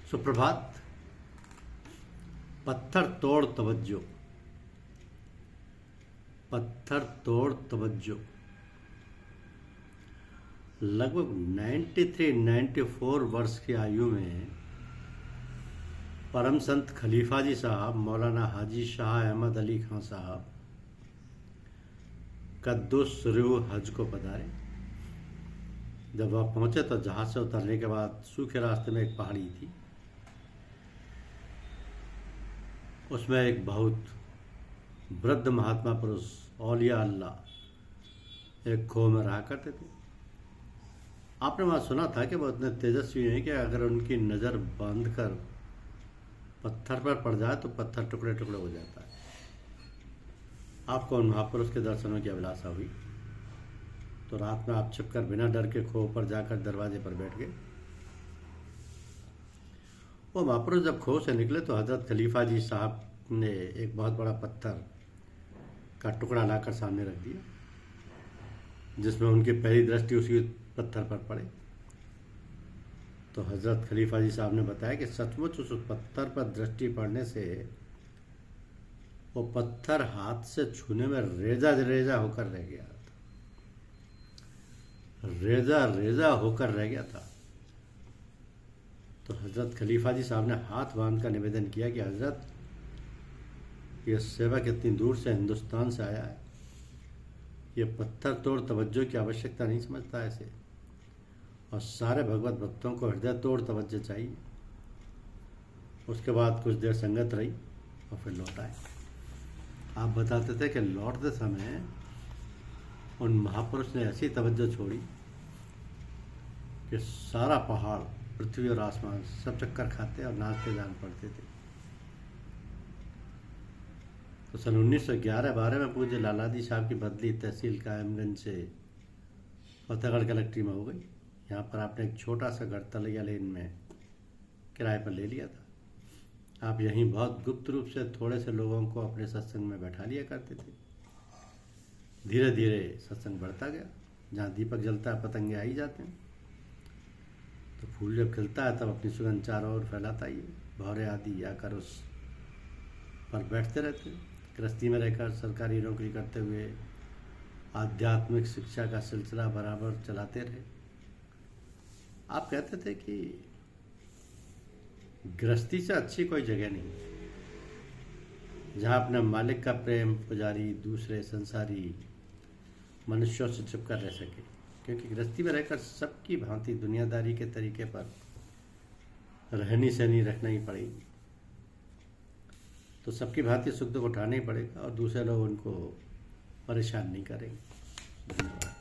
सुप्रभात। पत्थर तोड़ तवज्जो, पत्थर तोड़ तवज्जो। लगभग 93-94 वर्ष की आयु में परम संत खलीफा जी साहब मौलाना हाजी शाह अहमद अली खां साहब कद्दूस सुरू हज को पधारे। जब वह पहुंचे तो जहाज से उतरने के बाद सूखे रास्ते में एक पहाड़ी थी। उसमें एक बहुत वृद्ध महात्मा पुरुष औलिया अल्लाह एक खो में रहा करते थे। आपने वहाँ सुना था कि वो इतने तेजस्वी हैं कि अगर उनकी नज़र बांध कर पत्थर पर पड़ जाए तो पत्थर टुकड़े टुकड़े हो जाता है। आपको उन महापुरुष के दर्शनों की अभिलाषा हुई तो रात में आप छिपकर बिना डर के खो पर जाकर दरवाजे पर बैठ गए। वो महापुरुष जब खो से निकले तो हजरत खलीफा जी साहब ने एक बहुत बड़ा पत्थर का टुकड़ा लाकर सामने रख दिया, जिसमें उनकी पहली दृष्टि उसी पत्थर पर पड़े। तो हजरत खलीफा जी साहब ने बताया कि सचमुच उस पत्थर पर दृष्टि पड़ने से वो पत्थर हाथ से छूने में रेजा रेजा होकर रह गया था, रेजा रेजा होकर रह गया था। तो हजरत खलीफा जी साहब ने हाथ बांध कर निवेदन किया कि हजरत, ये सेवक इतनी दूर से हिंदुस्तान से आया है, ये पत्थर तोड़ तवज्जो की आवश्यकता नहीं समझता ऐसे, और सारे भगवत भक्तों को हृदय तोड़ तवज्जो चाहिए। उसके बाद कुछ देर संगत रही और फिर लौट आए। आप बताते थे कि लौटते समय उन महापुरुष ने ऐसी तवज्जो छोड़ी कि सारा पहाड़, पृथ्वी और आसमान सब चक्कर खाते और नाचते जान पड़ते थे। तो सन 1911-12 में पूज्य लालाजी साहब की बदली तहसील कायमगंज से फतेहगढ़ कलेक्ट्री में हो गई। यहाँ पर आपने एक छोटा सा घर तलैया लेन में किराए पर ले लिया था। आप यहीं बहुत गुप्त रूप से थोड़े से लोगों को अपने सत्संग में बैठा लिया करते थे। धीरे धीरे सत्संग बढ़ता गया। जहाँ दीपक जलता है पतंगे आ ही जाते हैं, तो फूल जब खिलता है तब अपनी सुगंध चारों ओर फैलाता ही है। भौरे आदि आकर उस पर बैठते रहते हैं। गृहस्थी में रहकर सरकारी नौकरी करते हुए आध्यात्मिक शिक्षा का सिलसिला बराबर चलाते रहे। आप कहते थे कि गृहस्थी से अच्छी कोई जगह नहीं जहाँ अपने मालिक का प्रेम पुजारी दूसरे संसारी मनुष्यों से छिपकर रह सके, क्योंकि गृहस्थी में रहकर सबकी भांति दुनियादारी के तरीके पर रहनी सहनी रखना ही पड़ेगी। तो सबकी भांति सुख दुख उठाना ही पड़ेगा और दूसरे लोग उनको परेशान नहीं करेंगे। धन्यवाद।